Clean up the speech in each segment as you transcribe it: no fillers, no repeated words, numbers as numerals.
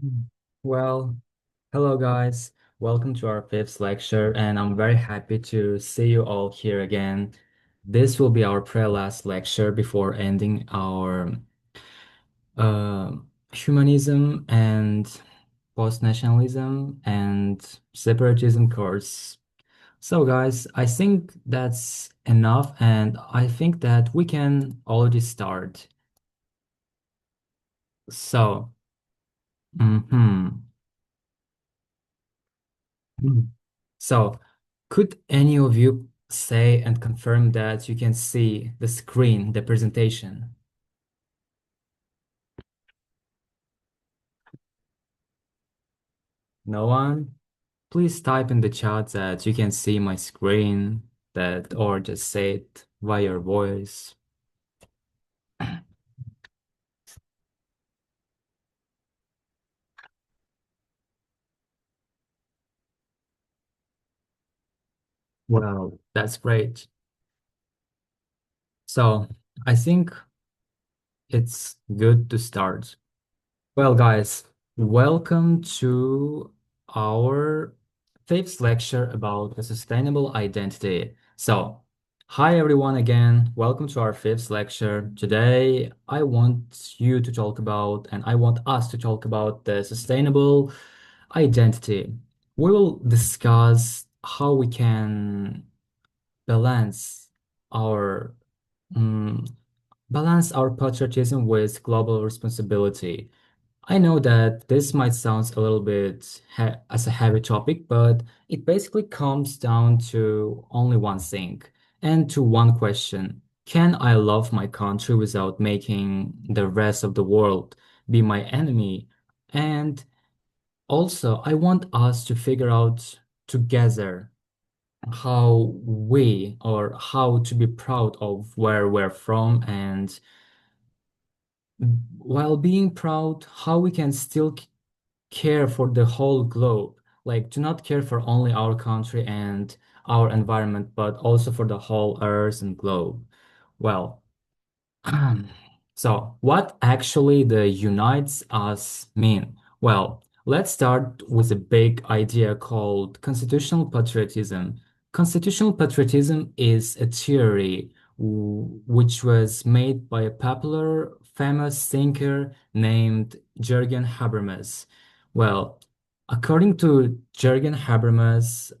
Mm. Well, hello guys. Welcome to our fifth lecture, and I'm very happy to see you all here again. This will be our pre-last lecture before ending our uh, humanism and post-nationalism and separatism course. So guys, I think that's enough, and I think that we can already start. So, mhm. Mm. So, could any of you say and confirm that you can see the screen, the presentation? No one? Please type in the chat that you can see my screen, that or just say it via your voice. Well, that's great. So, I think it's good to start. Well, guys, welcome to our fifth lecture about the sustainable identity. So, hi everyone again. Welcome to our fifth lecture. Today, I want you to talk about, and I want us to talk about the sustainable identity. We will discuss how we can balance our mm, balance our patriotism with global responsibility. I know that this might sound a little bit as a heavy topic, but it basically comes down to only one thing and to one question. Can I love my country without making the rest of the world be my enemy? And also, I want us to figure out together how we or how to be proud of where we're from and while being proud, how we can still care for the whole globe, like to not care for only our country and our environment, but also for the whole earth and globe. Well, so what actually the unites us mean? Well, let's start with a big idea called constitutional patriotism. Constitutional patriotism is a theory which was made by a popular, famous thinker named Jürgen Habermas. Well, according to Jürgen Habermas,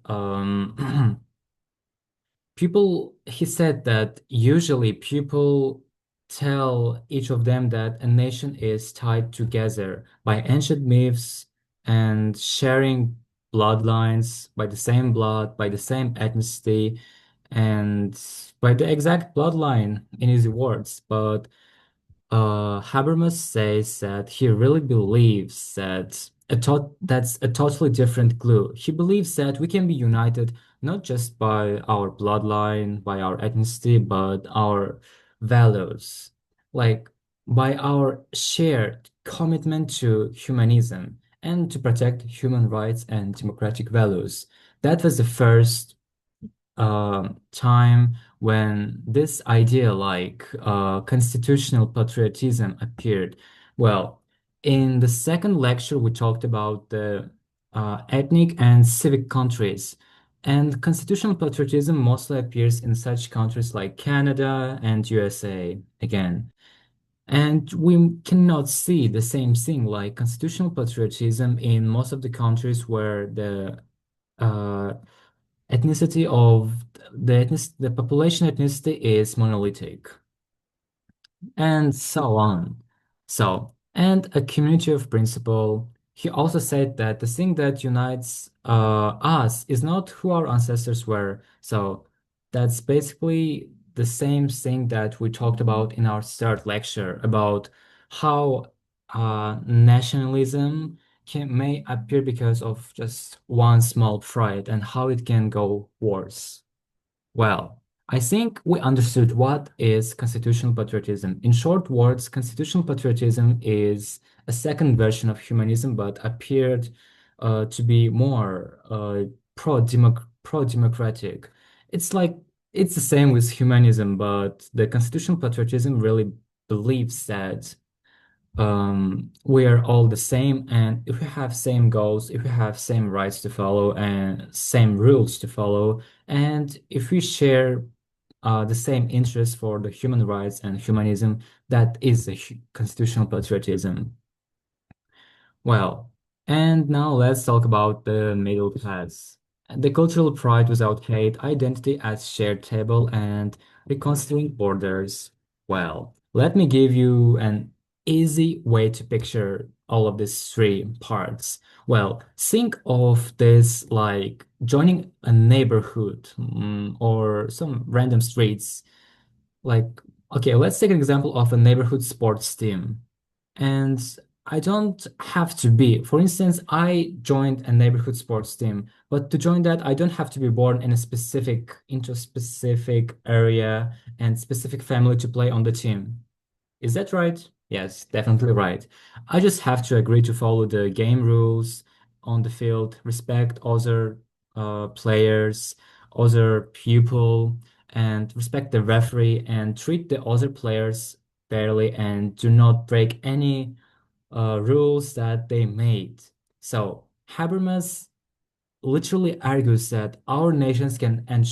he said that usually people tell each of them that a nation is tied together by ancient myths and sharing bloodlines by the same blood, by the same ethnicity, and by the exact bloodline in his words. But Habermas says that he really believes that that's a totally different clue. He believes that we can be united not just by our bloodline, by our ethnicity, but our values, like by our shared commitment to humanism and to protect human rights and democratic values. That was the first time when this idea like constitutional patriotism appeared. Well, in the second lecture, we talked about the ethnic and civic countries. And constitutional patriotism mostly appears in such countries like Canada and USA again. And we cannot see the same thing like constitutional patriotism in most of the countries where uh, ethnicity of the population ethnicity is monolithic and so on. So, and a community of principle. He also said that the thing that unites us is not who our ancestors were. So that's basically the same thing that we talked about in our third lecture about how nationalism may appear because of just one small pride and how it can go worse. Well, I think we understood what is constitutional patriotism. In short words, constitutional patriotism is a second version of humanism, but appeared to be more pro-democratic. It's like it's the same with humanism, but the constitutional patriotism really believes that. We are all the same, and if we have same goals, if we have same rights to follow and same rules to follow, and if we share the same interests for the human rights and humanism, that is a constitutional patriotism. Well, and now let's talk about the middle class. The cultural pride without hate, identity as shared table, and reconstructing borders. Well, let me give you an easy way to picture all of these three parts. Well, think of this like joining a neighborhood, or some random streets. Like, okay, let's take an example of a neighborhood sports team. And I don't have to be. For instance, I joined a neighborhood sports team, but to join that, I don't have to be born in a specific, into a specific area and specific family to play on the team. Is that right? Yes, definitely right. I just have to agree to follow the game rules on the field, respect other players, other people, and respect the referee and treat the other players fairly and do not break any rules that they made. So Habermas literally argues that our nations can and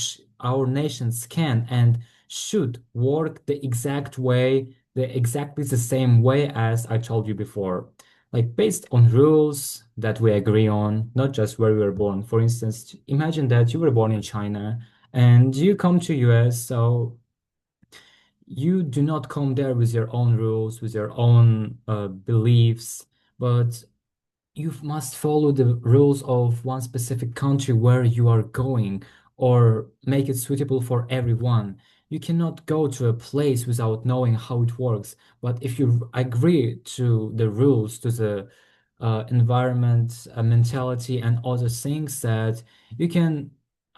should work the exact way, the exactly the same way as I told you before. Like based on rules that we agree on, not just where we were born. For instance, imagine that you were born in China and you come to US, so you do not come there with your own rules, with your own beliefs, but you must follow the rules of one specific country where you are going or make it suitable for everyone. You cannot go to a place without knowing how it works. But if you agree to the rules, to the environment, mentality, and other things, that you can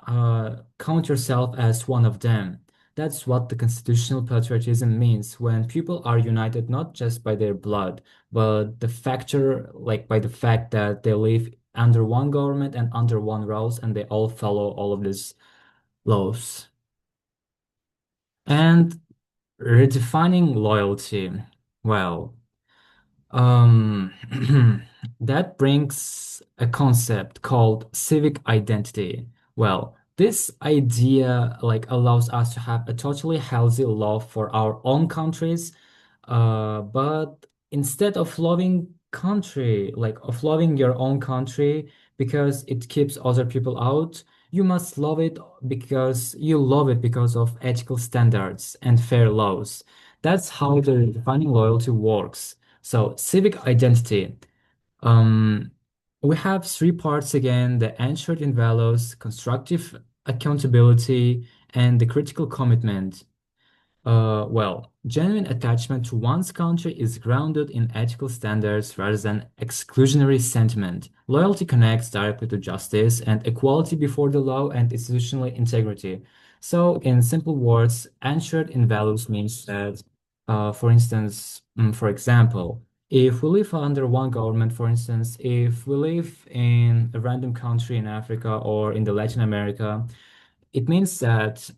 count yourself as one of them. That's what the constitutional patriotism means when people are united not just by their blood, but the factor, like by the fact that they live under one government and under one rules, and they all follow all of these laws. And redefining loyalty. Well, um, that brings a concept called civic identity. Well, this idea like allows us to have a totally healthy love for our own countries, but instead of loving country, like of loving your own country because it keeps other people out, you must love it because you love it because of ethical standards and fair laws. That's how the defining loyalty works. So civic identity. Um, we have three parts again: the anchored in values, constructive accountability, and the critical commitment. Well, genuine attachment to one's country is grounded in ethical standards rather than exclusionary sentiment. Loyalty connects directly to justice and equality before the law and institutional integrity. So, in simple words, anchored in values means that, for instance, for example, if we live under one government, for instance, if we live in a random country in Africa or in the Latin America, it means that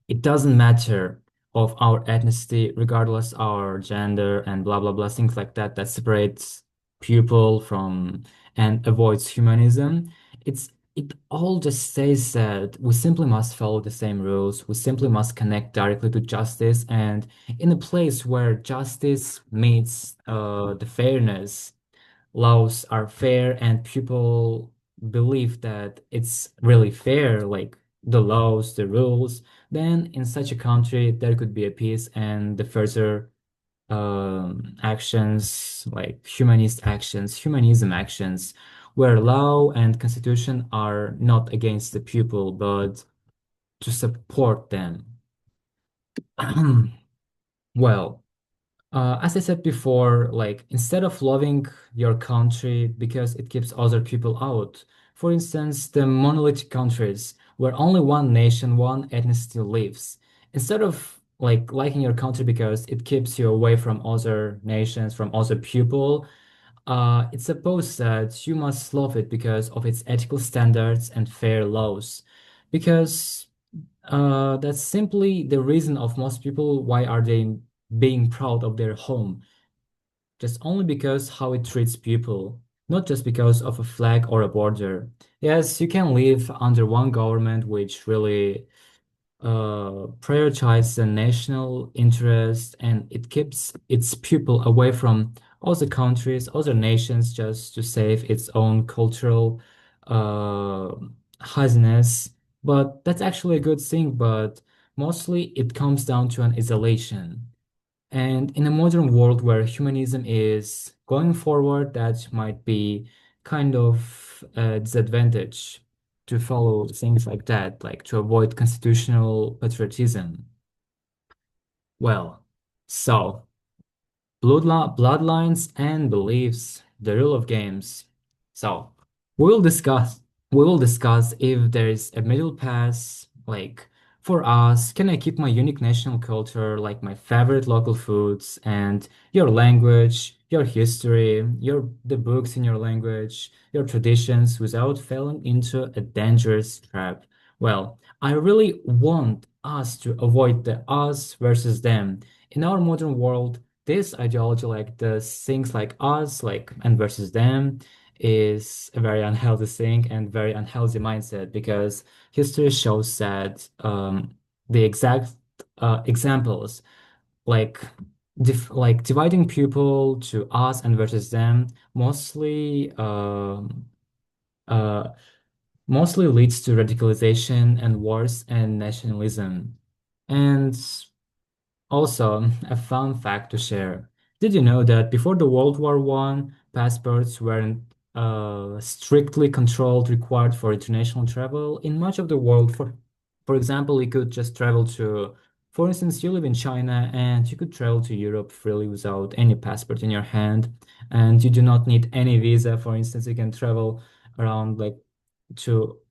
it doesn't matter of our ethnicity, regardless our gender and blah blah blah, things like that that separates people from and avoids humanism. It all just says that we simply must follow the same rules. We simply must connect directly to justice, and in a place where justice meets the fairness, laws are fair and people believe that it's really fair, like the laws, the rules, then in such a country there could be a peace and the further actions, like humanist actions, humanism actions, where law and constitution are not against the people, but to support them. Well, as I said before, like instead of loving your country because it keeps other people out, for instance, the monolithic countries where only one nation, one ethnicity lives, instead of like liking your country because it keeps you away from other nations, from other people, it's supposed that you must love it because of its ethical standards and fair laws. Because that's simply the reason of most people why are they being proud of their home. just only because how it treats people, not just because of a flag or a border. Yes, you can live under one government which really prioritizes the national interest and it keeps its people away from other countries, other nations, just to save its own cultural uh, haziness. But that's actually a good thing, but mostly it comes down to an isolation. And in a modern world where humanism is going forward, that might be kind of a disadvantage to follow things like that, like to avoid constitutional patriotism. Well, so bloodlines and beliefs, the rule of games. So we'll discuss we will discuss if there is a middle path, like for us, can I keep my unique national culture, like my favorite local foods and your language, your history, your the books in your language, your traditions without falling into a dangerous trap? Well, I really want us to avoid the us versus them. In our modern world, this ideology, like the things like us, like and versus them, is a very unhealthy thing and very unhealthy mindset because history shows that the exact examples, like like dividing people to us and versus them, uh, mostly leads to radicalization and wars and nationalism. And also, a fun fact to share. Did you know that before the World War One, passports weren't strictly controlled, required for international travel in much of the world? For example, you could just travel to, for instance, you live in China and you could travel to Europe freely without any passport in your hand, and you do not need any visa. For instance, you can travel around like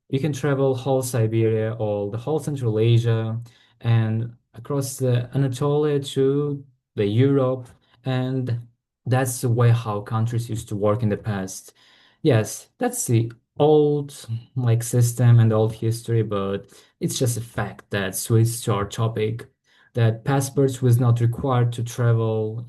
you can travel whole Siberia or the whole Central Asia and across the Anatolia to the Europe, and that's the way how countries used to work in the past. Yes, that's the old like system and old history, but it's just a fact that switched to our topic that passports was not required to travel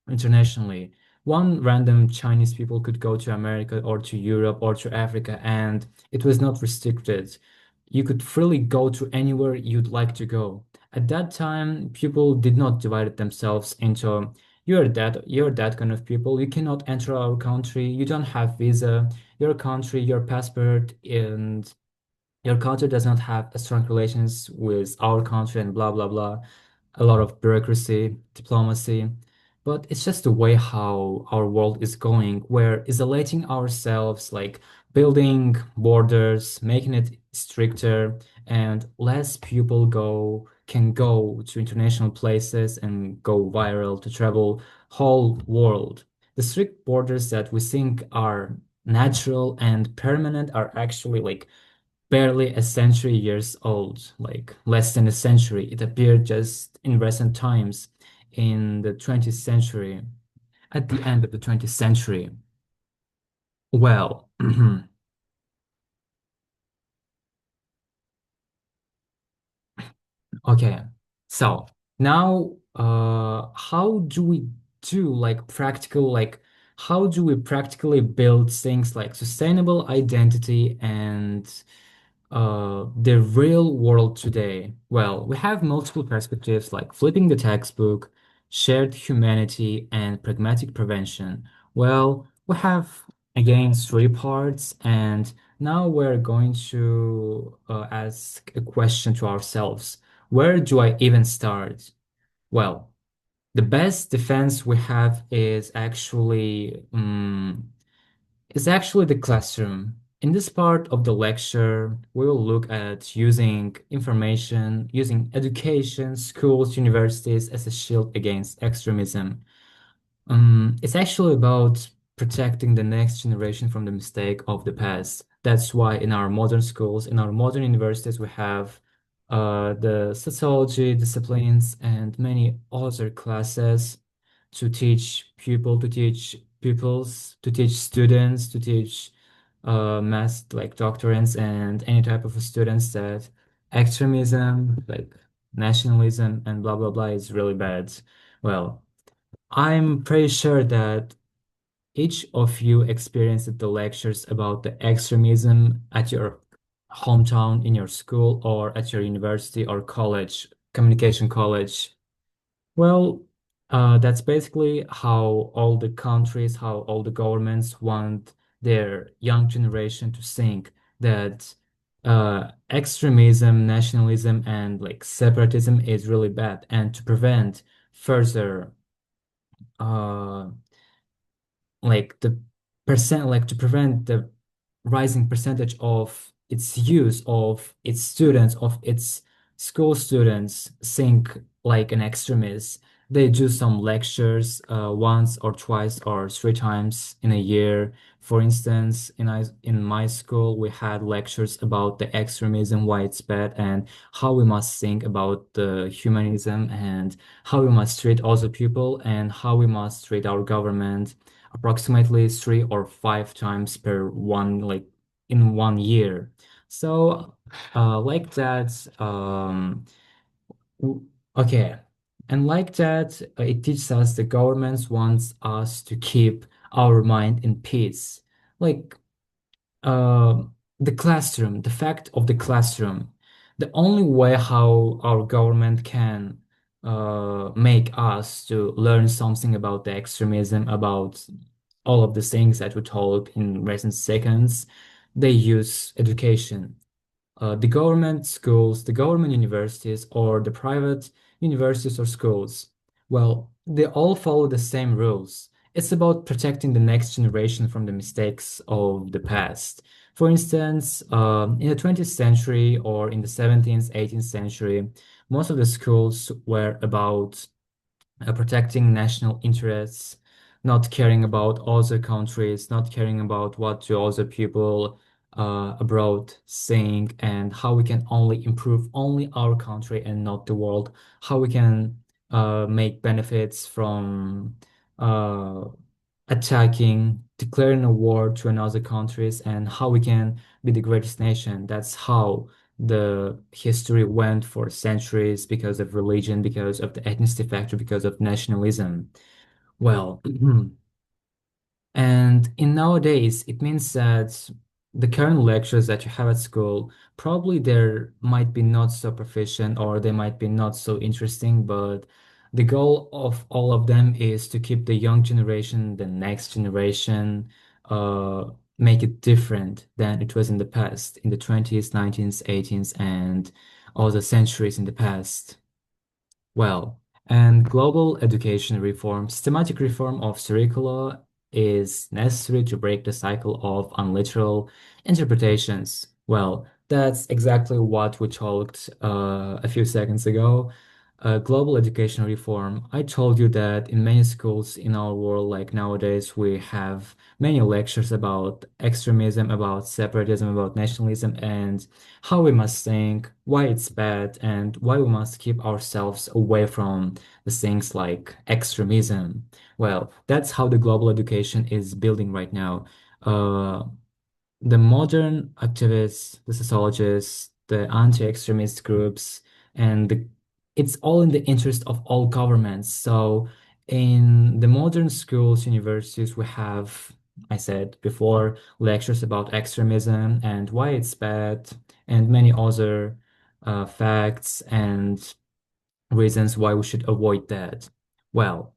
internationally. One random Chinese people could go to America or to Europe or to Africa, and it was not restricted. You could freely go to anywhere you'd like to go. At that time, people did not divide themselves into you're that kind of people. You cannot enter our country. You don't have visa. Your country, your passport, and your culture does not have a strong relations with our country and blah blah blah, a lot of bureaucracy, diplomacy. But it's just the way how our world is going. We're isolating ourselves, like building borders, making it stricter, and less people can go to international places and go viral to travel whole world. The strict borders that we think are natural and permanent are actually like barely a century years old, like less than a century. It appeared just in recent times in the 20th century, at the end of the 20th century. Well, okay. So now, how do we do like practical, like how do we practically build things like sustainable identity and the real world today? Well, we have multiple perspectives like flipping the textbook, shared humanity, and pragmatic prevention. Well, we have again three parts, and now we're going to ask a question to ourselves. Where do I even start? Well, the best defense we have is actually the classroom. In this part of the lecture, we will look at using information, using education, schools, universities as a shield against extremism. It's actually about protecting the next generation from the mistake of the past. That's why in our modern schools, in our modern universities, we have the sociology disciplines and many other classes to teach to teach students, to teach mass like doctorants and any type of students that extremism, like nationalism and blah blah blah is really bad. Well, I'm pretty sure that each of you experienced the lectures about the extremism at your hometown, in your school, or at your university or college, communication college. Well, that's basically how all the countries, how all the governments want their young generation to think that extremism, nationalism, and like separatism is really bad, and to prevent further uh, like to prevent the rising percentage of its use of its students, of its school students think like an extremist. They do some lectures once or twice or three times in a year. For instance, in my school, we had lectures about the extremism, why it's bad, and how we must think about the humanism, and how we must treat other people, and how we must treat our government approximately three or five times per one, like in one year. So, like that, w- okay. And like that, it teaches us the governments wants us to keep our mind in peace. Like, uh, the classroom, the fact of the classroom, the only way how our government can make us to learn something about the extremism, about all of the things that we told in recent seconds, they use education. The government schools, the government universities, or the private universities or schools, well, they all follow the same rules. It's about protecting the next generation from the mistakes of the past. For instance, in the 20th century or in the 17th, 18th century, most of the schools were about protecting national interests, not caring about other countries, not caring about what the other people abroad think, and how we can only improve only our country and not the world, how we can make benefits from uh, attacking, declaring a war to another countries, and how we can be the greatest nation. That's how the history went for centuries because of religion, because of the ethnicity factor, because of nationalism. Well, and in nowadays, it means that the current lectures that you have at school, probably there might be not so proficient or they might be not so interesting, but the goal of all of them is to keep the young generation, the next generation, make it different than it was in the past, in the 20th, 19th, 18th, and all the centuries in the past. Well, and global education reform, systematic reform of curricula is necessary to break the cycle of unliteral interpretations. Well, that's exactly what we talked a few seconds ago. Global education reform. I told you that in many schools in our world, like nowadays, we have many lectures about extremism, about separatism, about nationalism, and how we must think, why it's bad, and why we must keep ourselves away from the things like extremism. Well, that's how the global education is building right now. Uh, the modern activists, the sociologists, the anti-extremist groups, and it's all in the interest of all governments. So in the modern schools, universities, we have, I said before, lectures about extremism and why it's bad, and many other facts and reasons why we should avoid that. Well,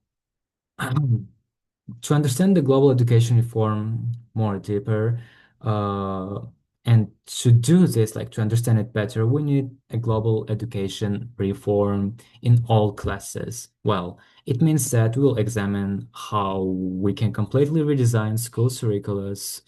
to understand the global education reform more deeper, uh, and to do this, like to understand it better, we need a global education reform in all classes. Well, it means that we'll examine how we can completely redesign school curriculums.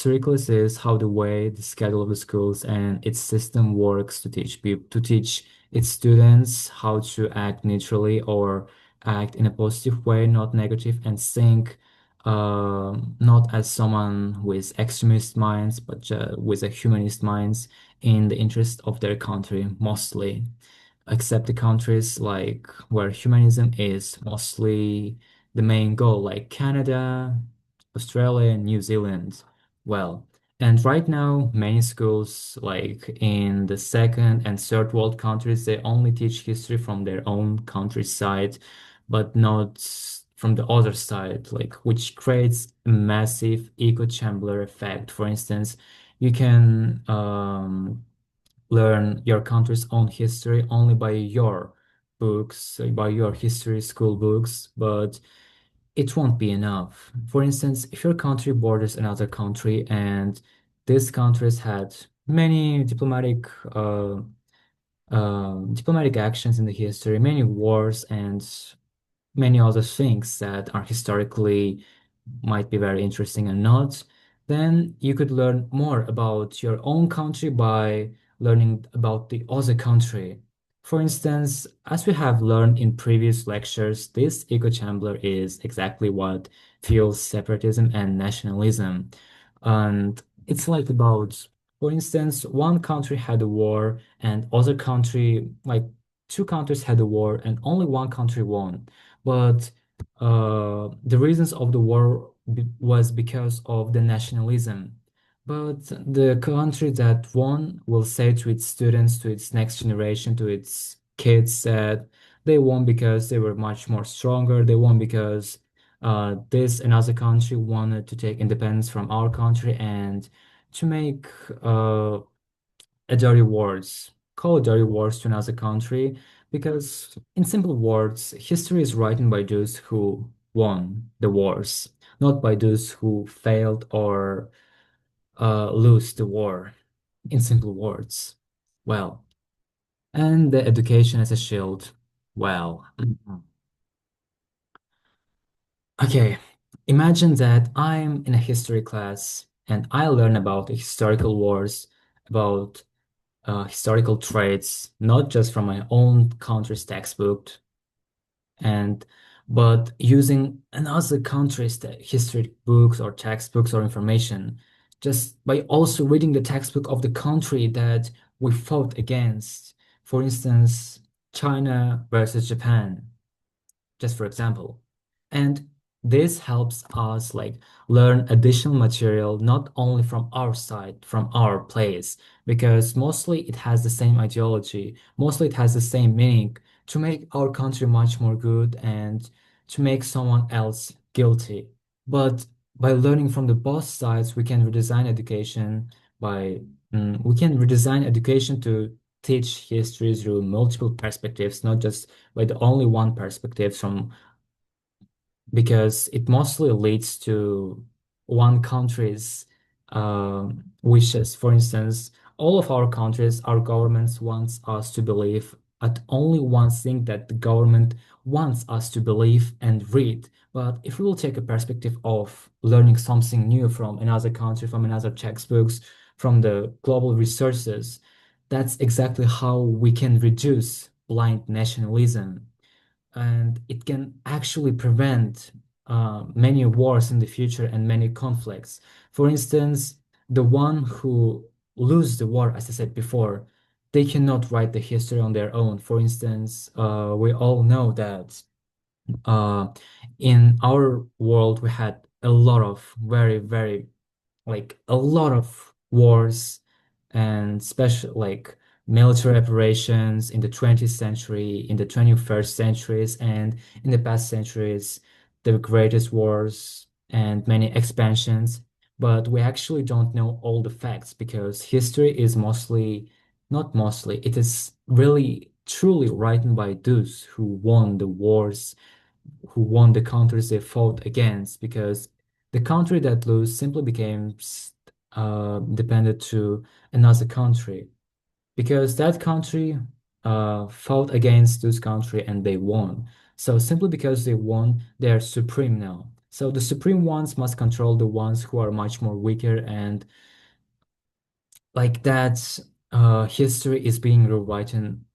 Curriculum is how the way the schedule of the schools and its system works to teach people, to teach its students how to act neutrally or act in a positive way, not negative, and think not as someone with extremist minds, but with a humanist minds in the interest of their country mostly, except the countries like where humanism is mostly the main goal, like Canada, Australia, and New Zealand. Well, and right now, many schools, like in the second and third world countries, they only teach history from their own countryside, but not from the other side, like which creates a massive echo chamber effect. For instance, you can learn your country's own history only by your books, by your history school books, but it won't be enough. For instance, if your country borders another country and this country has had many diplomatic actions in the history, many wars and many other things that are historically might be very interesting and not, then you could learn more about your own country by learning about the other country. For instance, as we have learned in previous lectures, this echo chamber is exactly what fuels separatism and nationalism. And it's like about, for instance, one country had a war and other country, like two countries had a war and only one country won. But the reasons of the war was because of the nationalism. But the country that won will say to its students, to its next generation, to its kids that they won because they were much more stronger. They won because this another country wanted to take independence from our country and to make a dirty words, call dirty words to another country, because in simple words, history is written by those who won the wars, not by those who failed or lose the war. In simple words, well, and the education as a shield. Well, okay. Imagine that I'm in a history class and I learn about the historical wars, about historical traits, not just from my own country's textbook, and but using another country's history books or textbooks or information, just by also reading the textbook of the country that we fought against. For instance, China versus Japan, just for example. And this helps us like learn additional material not only from our side, from our place, because mostly it has the same ideology, mostly it has the same meaning to make our country much more good and to make someone else guilty. But by learning from the both sides, we can redesign education by we can redesign education to teach history through multiple perspectives, not just by the only one perspective from because it mostly leads to one country's wishes. For instance, all of our countries, our governments wants us to believe at only one thing that the government wants us to believe and read. But if we will take a perspective of learning something new from another country, from another textbooks, from the global resources, that's exactly how we can reduce blind nationalism and it can actually prevent many wars in the future and many conflicts. For instance, the one who lose the war, as I said before, they cannot write the history on their own. For instance, we all know that uh, in our world we had a lot of very like a lot of wars and special like military operations in the 20th century, in the 21st centuries, and in the past centuries, the greatest wars and many expansions. But we actually don't know all the facts because history is mostly, not mostly, it is really truly written by those who won the wars, who won the countries they fought against, because the country that lose simply became dependent to another country because that country fought against this country and they won. So simply because they won, they are supreme now. So the supreme ones must control the ones who are much more weaker and like that history is being rewritten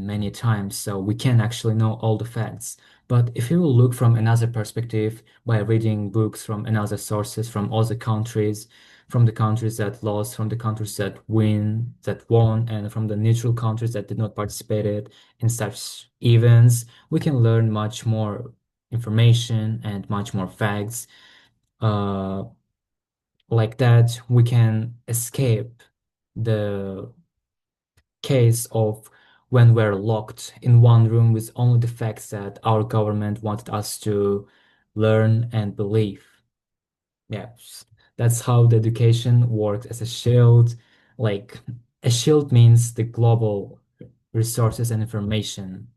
many times so we can actually know all the facts, but if you will look from another perspective by reading books from another sources from other countries, from the countries that lost, from the countries that won, and from the neutral countries that did not participate in such events, we can learn much more information and much more facts. uh, like that, we can escape the case of when we're locked in one room with only the facts that our government wanted us to learn and believe. Yes, that's how the education works as a shield. Like a shield means the global resources and information.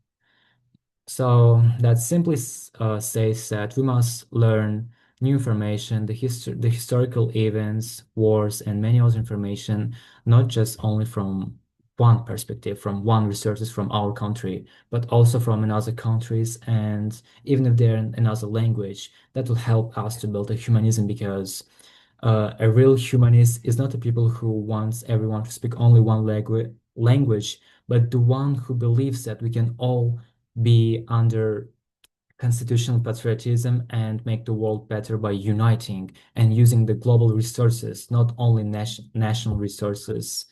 So that simply says that we must learn new information, the historical events, wars, and many other information, not just only from one perspective, from one resources from our country, but also from another countries, and even if they're in another language, that will help us to build a humanism because a real humanist is not a people who wants everyone to speak only one language, but the one who believes that we can all be under constitutional patriotism and make the world better by uniting and using the global resources, not only national resources.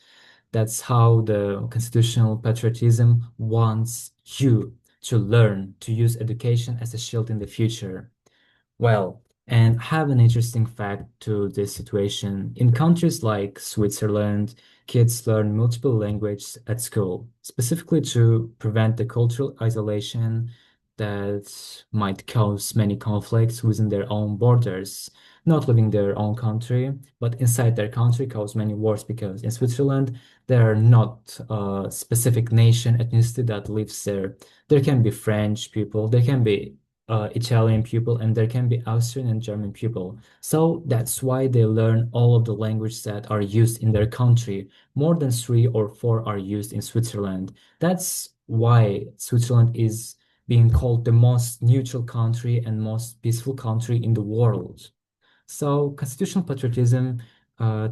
That's how the constitutional patriotism wants you to learn to use education as a shield in the future. Well, and have an interesting fact to this situation. In countries like Switzerland, kids learn multiple languages at school, specifically to prevent the cultural isolation that might cause many conflicts within their own borders, not living their own country, but inside their country cause many wars because in Switzerland there are not a specific nation ethnicity that lives there. There can be French people, there can be Italian people, and there can be Austrian and German people. So that's why they learn all of the languages that are used in their country. More than three or four are used in Switzerland. That's why Switzerland is being called the most neutral country and most peaceful country in the world. So constitutional patriotism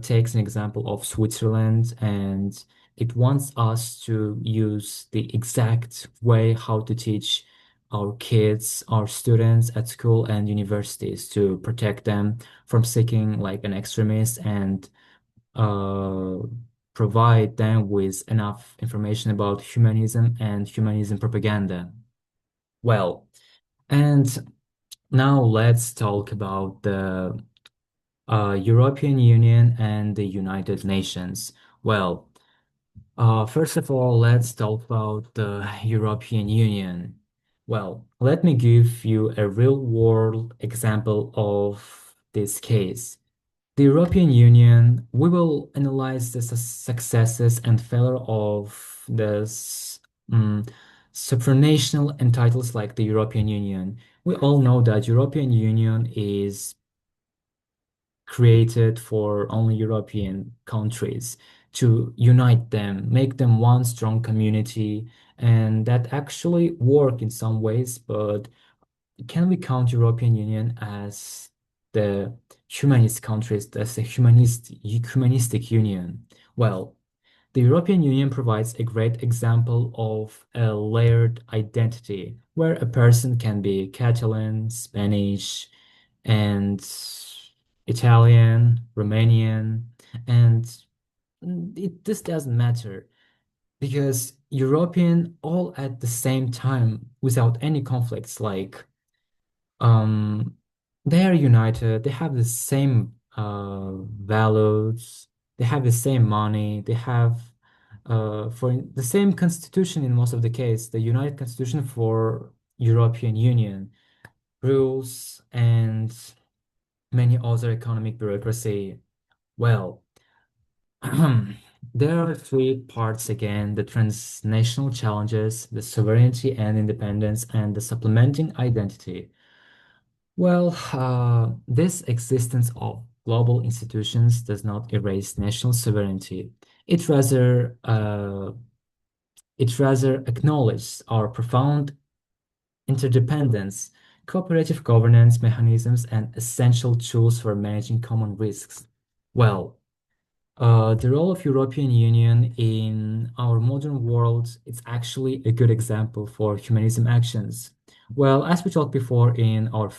takes an example of Switzerland and it wants us to use the exact way how to teach our kids, our students at school and universities to protect them from seeking like an extremist and uh, provide them with enough information about humanism and humanism propaganda. Well, and now let's talk about the European Union and the United Nations. Well, first of all, let's talk about the European Union. Well, let me give you a real-world example of this case. The European Union, we will analyze the successes and failure of this supranational entities like the European Union. We all know that European Union is created for only European countries to unite them, make them one strong community, and that actually work in some ways, but can we count European Union as the humanist countries, as a humanistic union? Well, the European Union provides a great example of a layered identity where a person can be Catalan, Spanish, and Italian, Romanian, and this doesn't matter because European all at the same time without any conflicts, like um, they are united, they have the same values, they have the same money, they have for the same constitution in most of the case, the United Constitution for European Union rules and many other economic bureaucracy. Well, there are three parts again, the transnational challenges, the sovereignty and independence, and the supplementing identity. Well, this existence of global institutions does not erase national sovereignty. It rather, uh, it rather acknowledges our profound interdependence, cooperative governance mechanisms, and essential tools for managing common risks. Well, the role of European Union in our modern world is actually a good example for humanism actions. Well, as we talked before in our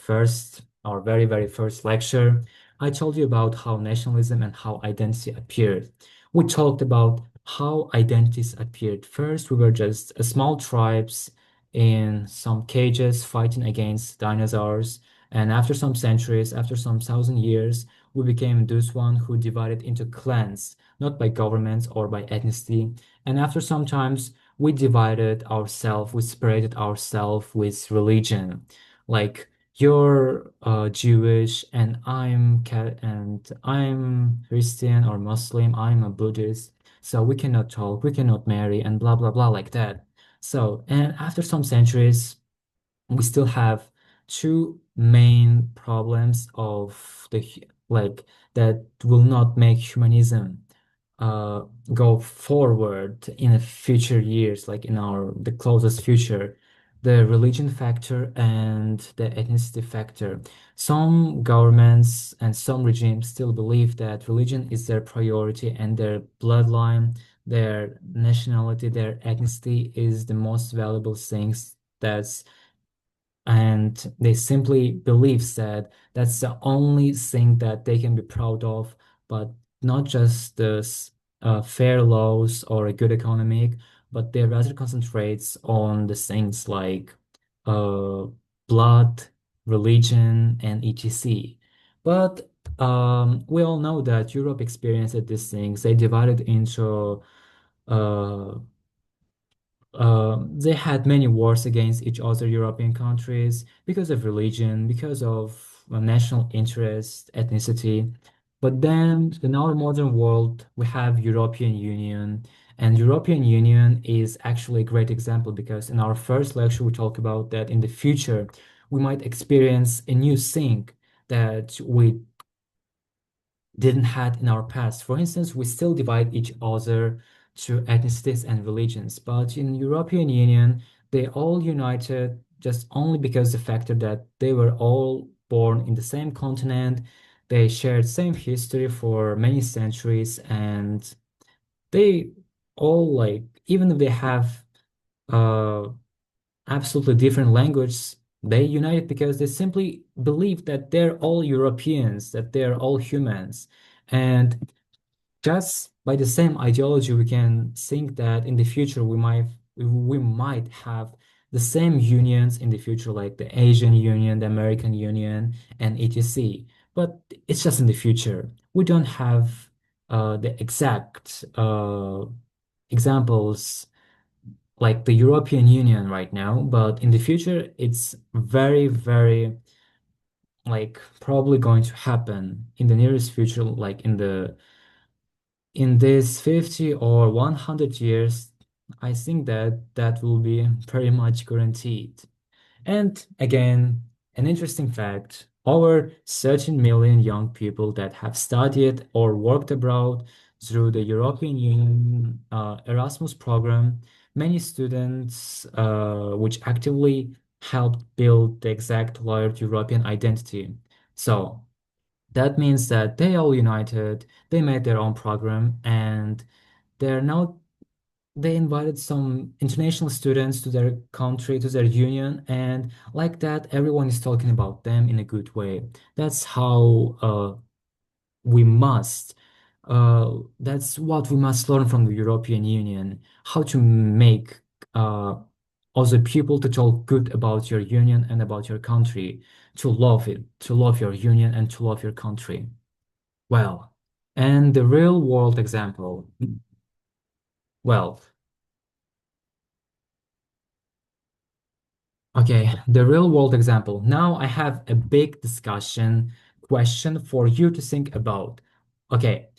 very first lecture, I told you about how nationalism and how identity appeared. We talked about how identities appeared. First, we were just a small tribes in some cages fighting against dinosaurs. And after some centuries, after some thousand years, we became those one who divided into clans, not by governments or by ethnicity. And after some times, we divided ourselves, we separated ourselves with religion. Like you're Jewish and I'm Christian or Muslim, I'm a Buddhist, so we cannot talk, we cannot marry, and blah blah blah like that. So, and after some centuries, we still have two main problems of like that will not make humanism uh go forward in the future years, like in our the closest future, the religion factor and the ethnicity factor. Some governments and some regimes still believe that religion is their priority and their bloodline, their nationality, their ethnicity is the most valuable things that's and they simply believe that that's the only thing that they can be proud of, but not just fair laws or a good economic, but they rather concentrates on the things like uh, blood, religion, and etc. But we all know that Europe experienced these things. They divided into uh, they had many wars against each other, European countries, because of religion, because of national interest, ethnicity. But then in our modern world, we have European Union, and European Union is actually a great example because in our first lecture, we talk about that in the future, we might experience a new thing that we didn't had in our past. For instance, we still divide each other to ethnicities and religions, but in European Union, they all united just only because the factor that they were all born in the same continent, they shared same history for many centuries, and they all like even if they have uh absolutely different language, they unite because they simply believe that they're all Europeans, that they're all humans. And just by the same ideology, we can think that in the future we might have the same unions in the future, like the Asian Union, the American Union, and etc. But it's just in the future. We don't have the exact examples like the European Union right now, but in the future, it's very, very like probably going to happen in the nearest future, like in this 50 or 100 years. I think that that will be pretty much guaranteed. And again, an interesting fact, over 13 million young people that have studied or worked abroad through the European Union Erasmus program, many students which actively helped build the exact layered European identity. So that means that they all united, they made their own program, and they're now they invited some international students to their country, to their union, and like that, everyone is talking about them in a good way. That's how we must. That's what we must learn from the European Union, how to make uh, other people to talk good about your union and about your country, to love it, to love your union and to love your country. Well, and the real world example. Well, okay, the real world example. Now I have a big discussion question for you to think about. Okay,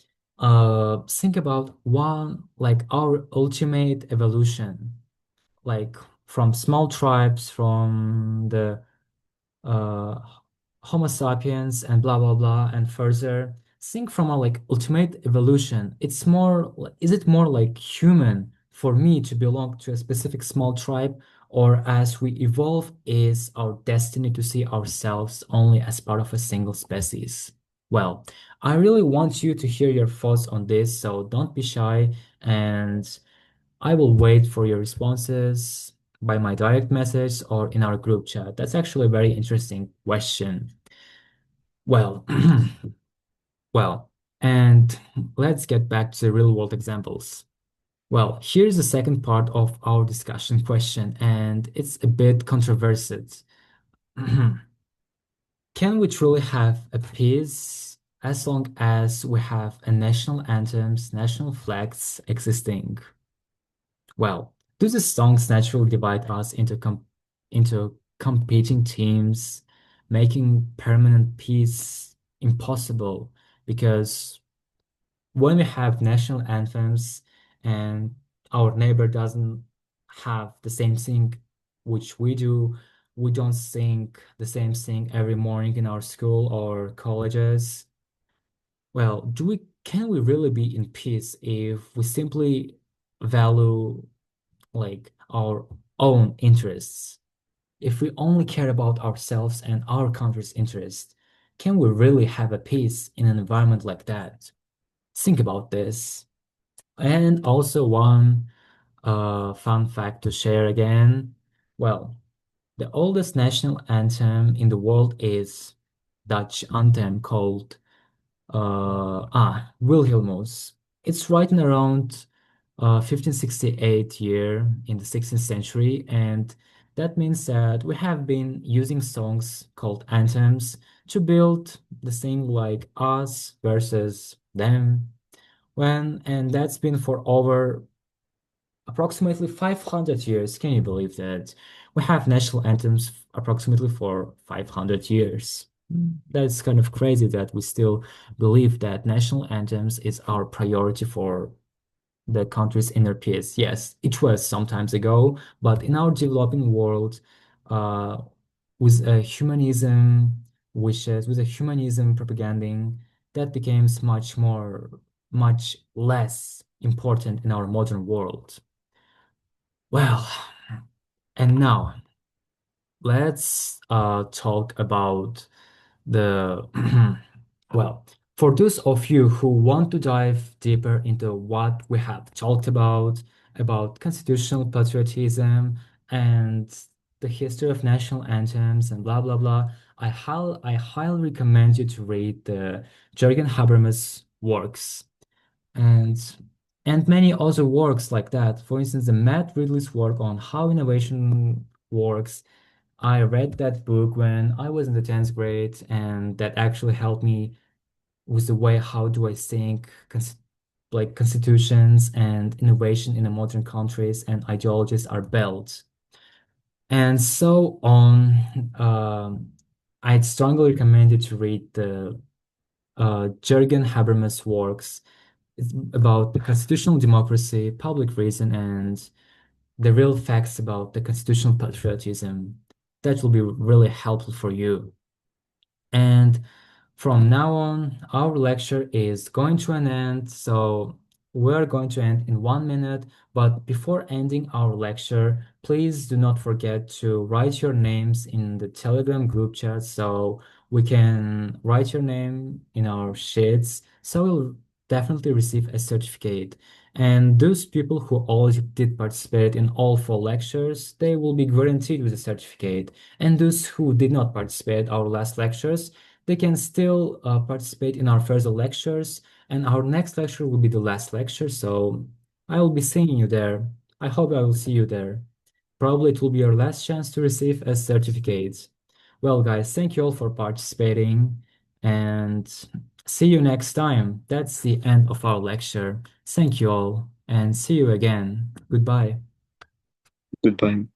think about one like our ultimate evolution, like from small tribes, from the uh, Homo sapiens and blah blah blah and further. Think from a like ultimate evolution. It's more, is it more like human for me to belong to a specific small tribe, or as we evolve, is our destiny to see ourselves only as part of a single species? Well, I really want you to hear your thoughts on this, so don't be shy and I will wait for your responses by my direct message or in our group chat. That's actually a very interesting question. Well, well, and let's get back to the real world examples. Well, here's the second part of our discussion question, and it's a bit controversial. Can we truly have a peace as long as we have a national anthems, national flags existing? Well, Do the songs naturally divide us into competing teams, making permanent peace impossible? Because when we have national anthems and our neighbor doesn't have the same thing which we do, we don't sing the same thing every morning in our school or colleges. Well, can we really be in peace if we simply value like our own interests? If we only care about ourselves and our country's interests, can we really have a peace in an environment like that? Think about this. And also one fun fact to share again. Well, the oldest national anthem in the world is Dutch anthem called Wilhelmus. It's written around 1568 year in the 16th century, and that means that we have been using songs called anthems to build the thing like us versus them. And that's been for over approximately 500 years. Can you believe that? We have national anthems approximately for 500 years. That's kind of crazy that we still believe that national anthems is our priority for the country's inner peace. Yes, it was sometimes ago, but in our developing world, uh, with a humanism wishes, with a humanism propaganding, that becomes much less important in our modern world. Well, and now let's talk about the well, for those of you who want to dive deeper into what we have talked about constitutional patriotism and the history of national anthems and blah blah blah, I highly recommend you to read the Jürgen Habermas works and many other works like that. For instance, the Matt Ridley's work on how innovation works. I read that book when I was in the 10th grade, and that actually helped me with the way how do I think like constitutions and innovation in the modern countries and ideologies are built. And so on. I'd strongly recommend you to read the Jürgen Habermas works. It's about the constitutional democracy, public reason, and the real facts about the constitutional patriotism. That will be really helpful for you. And from now on, our lecture is going to an end. So we're going to end in 1 minute. But before ending our lecture, please do not forget to write your names in the Telegram group chat so we can write your name in our sheets. So we'll definitely receive a certificate. And those people who already did participate in all 4 lectures, they will be guaranteed with a certificate. And those who did not participate our last lectures, they can still participate in our further lectures, and our next lecture will be the last lecture, so I will be seeing you there. I hope I will see you there. Probably it will be your last chance to receive a certificate. Well, guys, thank you all for participating, and see you next time. That's the end of our lecture. Thank you all, and see you again. Goodbye. Goodbye.